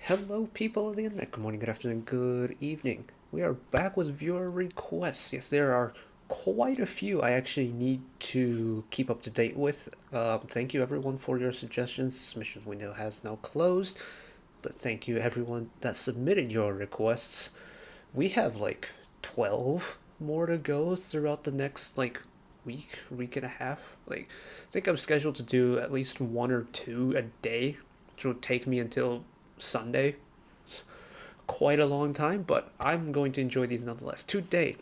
Hello, people of the internet. Good morning, good afternoon, good evening. We are back with viewer requests. Yes, there are quite a few I actually need to keep up to date with. Thank you, everyone, for your suggestions. Submission window has now closed, but thank you, everyone that submitted your requests. We have like 12 more to go throughout the next week and a half. I think I'm scheduled to do at least one or two a day, which will take me until Sunday. Quite a long time, but I'm going to enjoy these nonetheless. Today,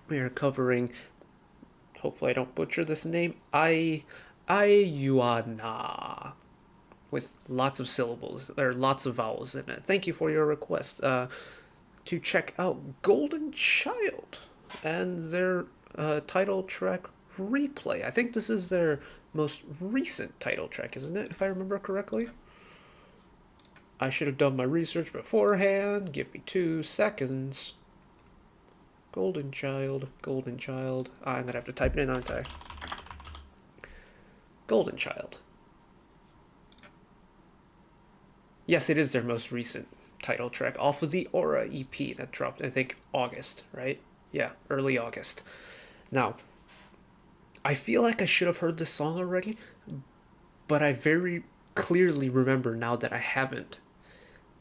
we are covering, hopefully I don't butcher this name, aaiyuanaa, with lots of syllables, or lots of vowels in it. Thank you for your request. To check out Golden Child and their title track Replay. I think this is their most recent title track, isn't it, if I remember correctly? I should have done my research beforehand. Give me 2 seconds. Golden Child, Golden Child. I'm gonna have to type it in, aren't I? Golden Child. Yes, it is their most recent title track off of the Aura EP that dropped, I think, August, right? Yeah, early August. Now, I feel like I should have heard this song already, but I very clearly remember now that I haven't,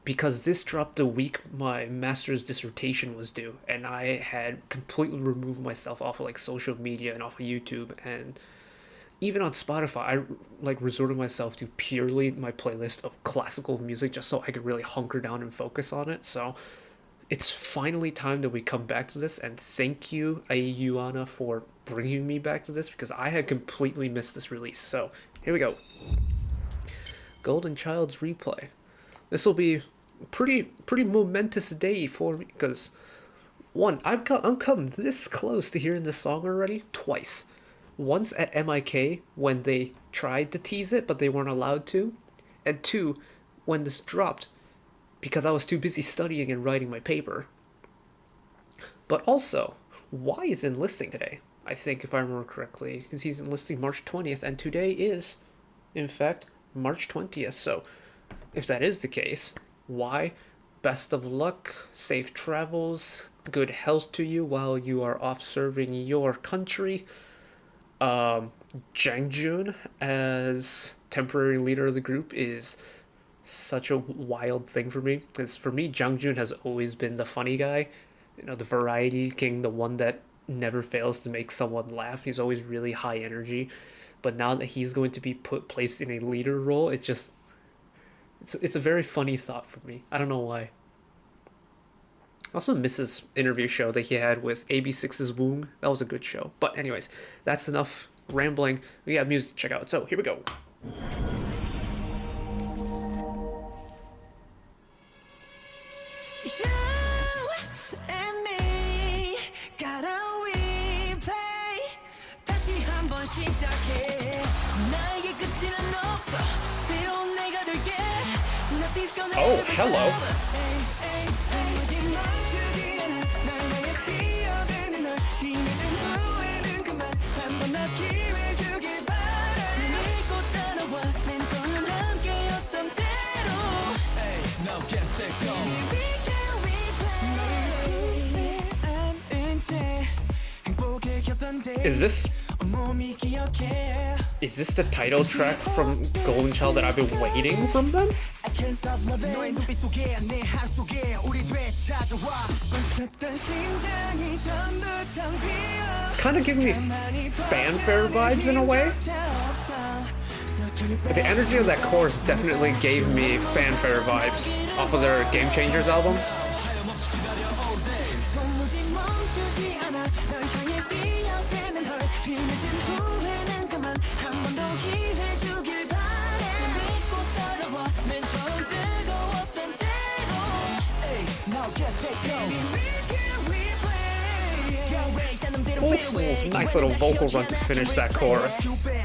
because this dropped the week my master's dissertation was due, and I had completely removed myself off of like social media and off of YouTube, and even on Spotify I resorted myself to purely my playlist of classical music just so I could really hunker down and focus on it. So it's finally time that we come back to this, and thank you, aaiyuanaa, for bringing me back to this, because I had completely missed this release. So here we go. Golden Child's Replay. This will be a pretty momentous day for me, because one, I'm come this close to hearing this song already twice. Once at MIK when they tried to tease it but they weren't allowed to, and two, when this dropped because I was too busy studying and writing my paper. But also, Y is enlisting today, I think, if I remember correctly, because he's enlisting March 20th, and today is, in fact, March 20th. So if that is the case, why? Best of luck, safe travels, good health to you while you are off serving your country. Jangjun as temporary leader of the group is such a wild thing for me, because for me, Jangjun has always been the funny guy, the variety king, the one that never fails to make someone laugh. He's always really high energy, but now that he's going to be placed in a leader role, it's a very funny thought for me. I don't know why. I also miss his interview show that he had with AB6's Woong. That was a good show. But anyways, that's enough rambling. We got music to check out. So here we go. Oh, hello. Is this the title track from Golden Child that I've been waiting from them? It's kind of giving me fanfare vibes in a way. But the energy of that chorus definitely gave me fanfare vibes off of their Game Changers album. Ooh, nice little vocal run to finish that chorus. Hey,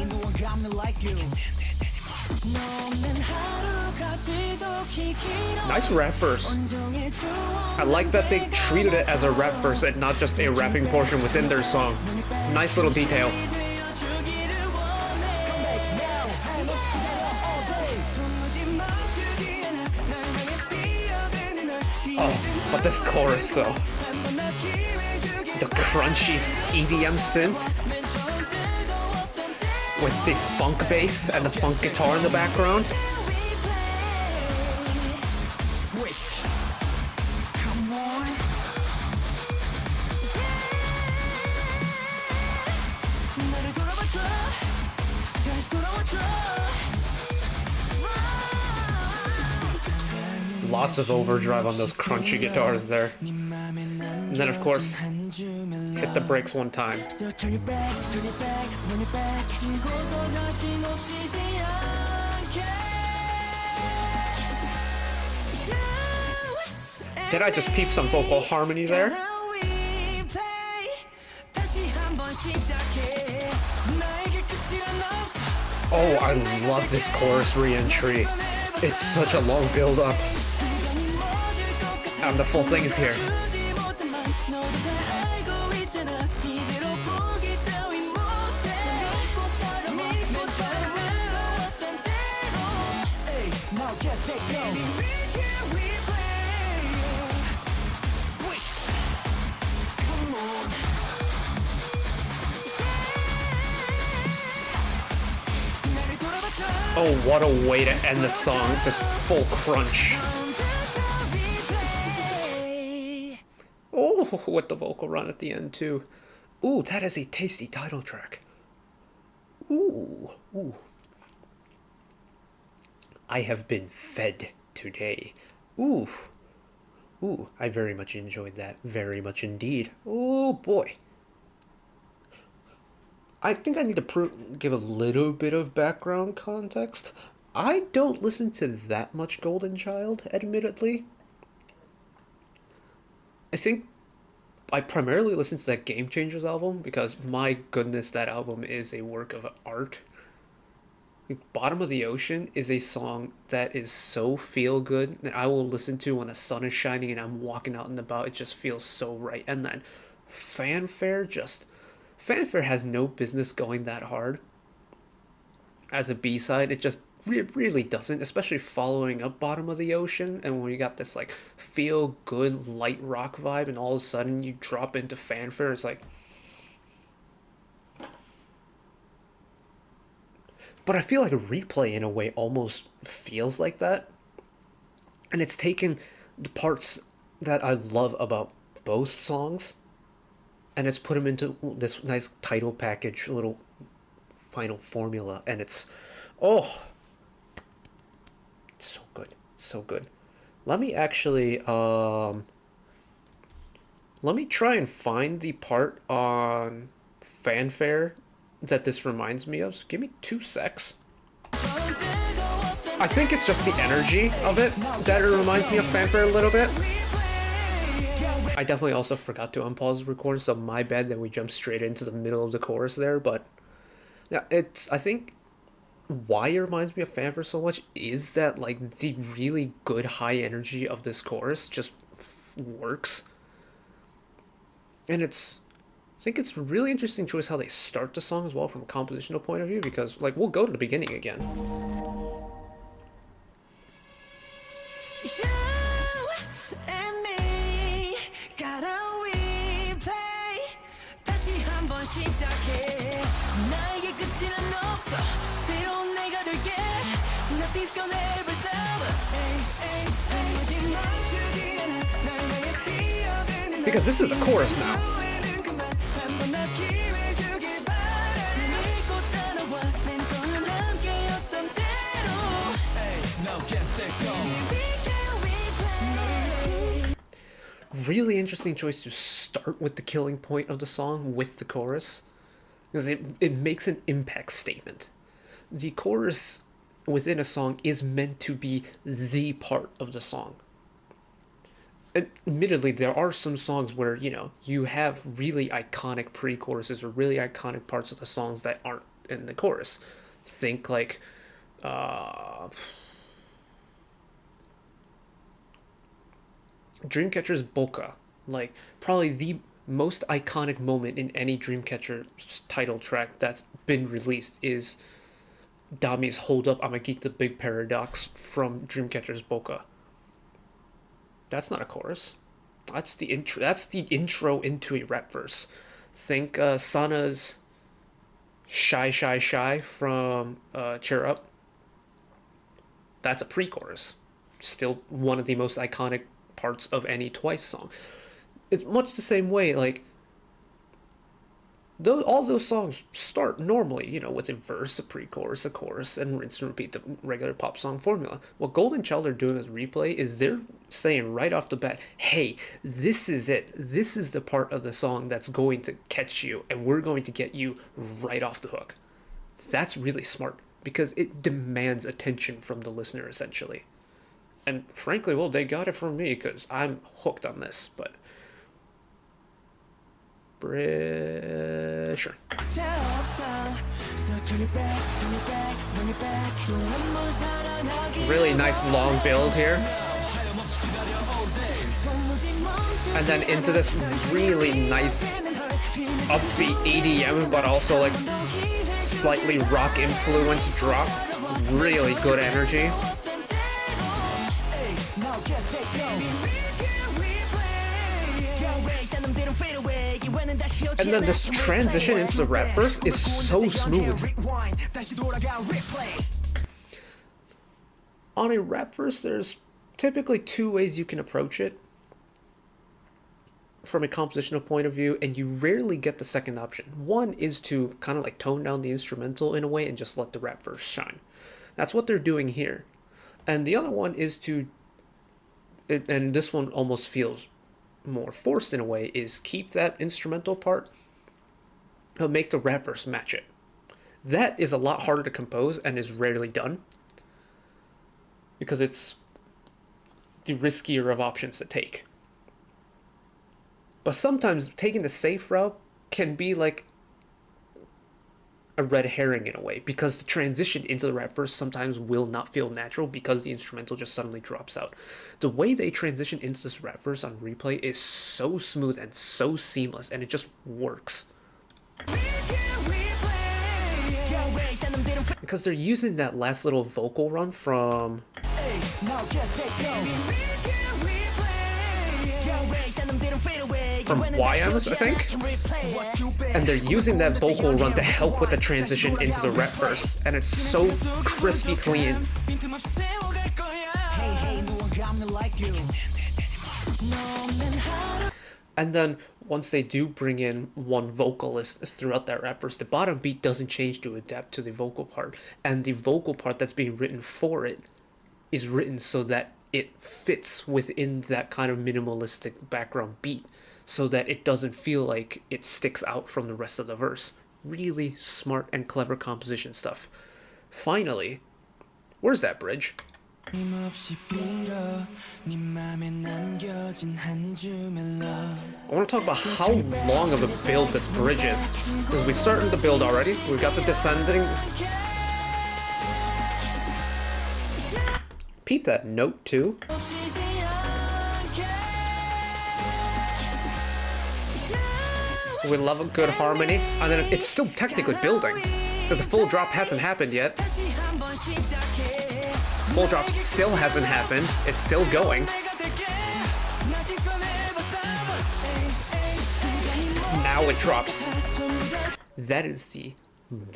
no one got me like you. Nice rap verse. I like that they treated it as a rap verse and not just a rapping portion within their song. Nice little detail. Oh, but this chorus though. The crunchy EDM synth with the funk bass and the funk guitar in the background. Lots of overdrive on those crunchy guitars there. And then of course, hit the brakes one time. Did I just peep some vocal harmony there? Oh, I love this chorus re-entry. It's such a long build-up. And the full thing is here. Oh, what a way to end the song. Just full crunch. Oh, with the vocal run at the end too. Ooh, that is a tasty title track. Ooh, ooh. I have been fed today. Ooh. Ooh, I very much enjoyed that. Very much indeed. Oh boy. I think I need to give a little bit of background context. I don't listen to that much Goldenchild, admittedly. I think I primarily listen to that Game Changers album because, my goodness, that album is a work of art. Bottom of the Ocean is a song that is so feel good that I will listen to when the sun is shining and I'm walking out and about. It just feels so right. And then Fanfare has no business going that hard as a B-side. It just really doesn't, especially following up Bottom of the Ocean. And when you got this like feel good light rock vibe and all of a sudden you drop into Fanfare, it's like, but I feel like a Replay in a way almost feels like that. And it's taken the parts that I love about both songs and it's put them into this nice title package, little final formula, and it's, oh, so good, so good. Let me actually, let me try and find the part on Fanfare that this reminds me of. So give me 2 secs. I think it's just the energy of it that it reminds me of Fanfare a little bit. I definitely also forgot to unpause the record, so my bad that we jumped straight into the middle of the chorus there, but yeah, I think why it reminds me of Fanfare so much is that like the really good high energy of this chorus just works. And I think it's a really interesting choice how they start the song as well from a compositional point of view, because like we'll go to the beginning again. Because this is the chorus now. Really interesting choice to start with the killing point of the song with the chorus, because it makes an impact statement. The chorus within a song is meant to be the part of the song. Admittedly, there are some songs where, you know, you have really iconic pre-choruses or really iconic parts of the songs that aren't in the chorus. Think like Dreamcatcher's Boca, like probably the most iconic moment in any Dreamcatcher title track that's been released is Dami's Hold Up, I'ma Geek the Big Paradox from Dreamcatcher's Boca. That's not a chorus. That's the intro. That's the intro into a rap verse. Think Sana's Shy Shy Shy from Cheer Up. That's a pre-chorus. Still one of the most iconic parts of any Twice song. It's much the same way, like, all those songs start normally, you know, with a verse, a pre-chorus, a chorus, and rinse and repeat the regular pop song formula. What Goldenchild are doing with Replay is they're saying right off the bat, hey, this is it. This is the part of the song that's going to catch you, and we're going to get you right off the hook. That's really smart, because it demands attention from the listener, essentially. And frankly, well, they got it from me, because I'm hooked on this, but... Sure. Really nice long build here. And then into this really nice upbeat EDM, but also like slightly rock influenced drop. Really good energy. And then this transition into the rap verse is so smooth. On a rap verse, there's typically two ways you can approach it from a compositional point of view, and you rarely get the second option. One is to kind of like tone down the instrumental in a way and just let the rap verse shine. That's what they're doing here. And the other one is to, and this one almost feels more forced in a way, is keep that instrumental part but make the rap verse match it. That is a lot harder to compose and is rarely done because it's the riskier of options to take. But sometimes taking the safe route can be like a red herring in a way, because the transition into the rap verse sometimes will not feel natural because the instrumental just suddenly drops out. The way they transition into this rap verse on Replay is so smooth and so seamless, and it just works. Because they're using that last little vocal run from YM's, I think, and they're using that vocal run to help with the transition into the rap verse, and it's so crispy clean. And then once they do bring in one vocalist throughout that rap verse, the bottom beat doesn't change to adapt to the vocal part, and the vocal part that's being written for it is written so that it fits within that kind of minimalistic background beat, so that it doesn't feel like it sticks out from the rest of the verse. Really smart and clever composition stuff. Finally, where's that bridge? I want to talk about how long of a build this bridge is, because we started the build already. We've got the descending. Peep that note too. We love a good harmony, and then it's still technically building because the full drop hasn't happened yet. Full drop still hasn't happened. It's still going. Now it drops. That is the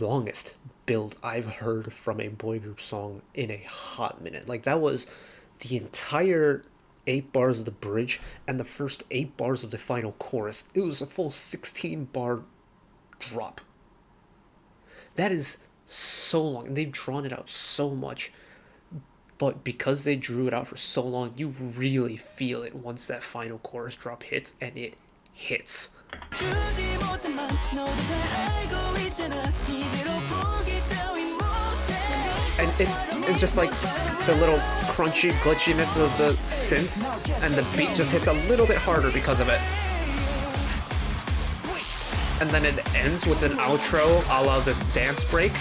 longest build I've heard from a boy group song in a hot minute. Like, that was the entire 8 bars of the bridge and the first 8 bars of the final chorus. It was a full 16 bar drop. That is so long, and they've drawn it out so much. But because they drew it out for so long, you really feel it once that final chorus drop hits, and it hits. And it just like the little crunchy glitchiness of the synths, and the beat just hits a little bit harder because of it. And then it ends with an outro a la this dance break.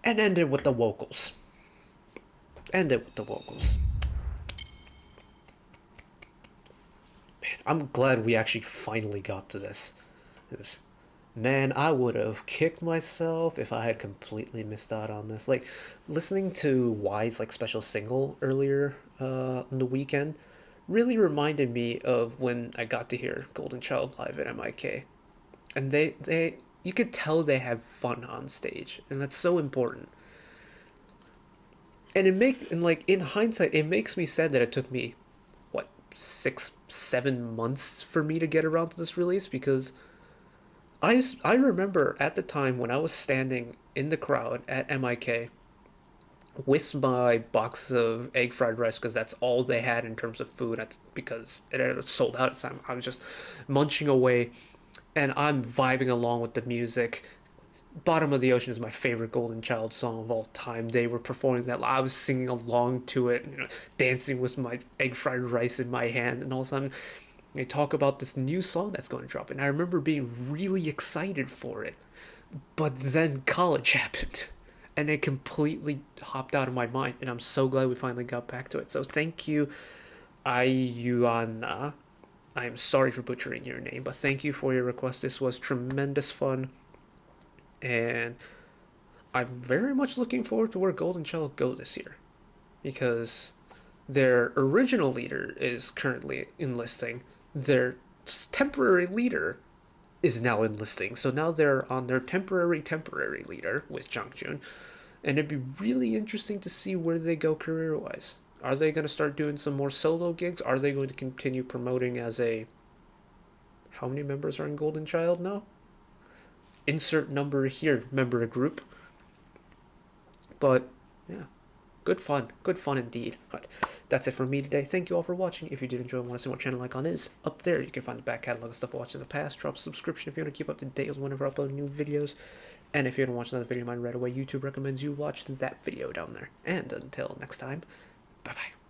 and end it with the vocals. End it with the vocals. Man, I'm glad we actually finally got to this. Man, I would have kicked myself if I had completely missed out on this. Like, listening to Y's like special single earlier on the weekend really reminded me of when I got to hear Golden Child live at MIK. And you could tell they have fun on stage, and that's so important. And like in hindsight, it makes me sad that it took me what 6, 7 months for me to get around to this release because I remember at the time when I was standing in the crowd at MIK with my box of egg fried rice because that's all they had in terms of food because it had sold out at the time. I was just munching away and I'm vibing along with the music. Bottom of the Ocean is my favorite Golden Child song of all time. They were performing that. I was singing along to it, dancing with my egg fried rice in my hand, and all of a sudden they talk about this new song that's going to drop. And I remember being really excited for it. But then college happened. And it completely hopped out of my mind. And I'm so glad we finally got back to it. So thank you, aaiyuanaa. I'm sorry for butchering your name, but thank you for your request. This was tremendous fun. And I'm very much looking forward to where Golden Child go this year. Because their original leader is currently enlisting. Their temporary leader is now enlisting. So now they're on their temporary leader with Jung-Joon. And it'd be really interesting to see where they go career-wise. Are they going to start doing some more solo gigs? Are they going to continue promoting as a... How many members are in Golden Child now? Insert number here, member group. But, yeah. Good fun indeed. But that's it from me today. Thank you all for watching. If you did enjoy and want to see what channel icon is, up there you can find the back catalog of stuff I watched in the past. Drop a subscription if you want to keep up to date with whenever I upload new videos. And if you want to watch another video of mine right away, YouTube recommends you watch that video down there. And until next time, bye bye.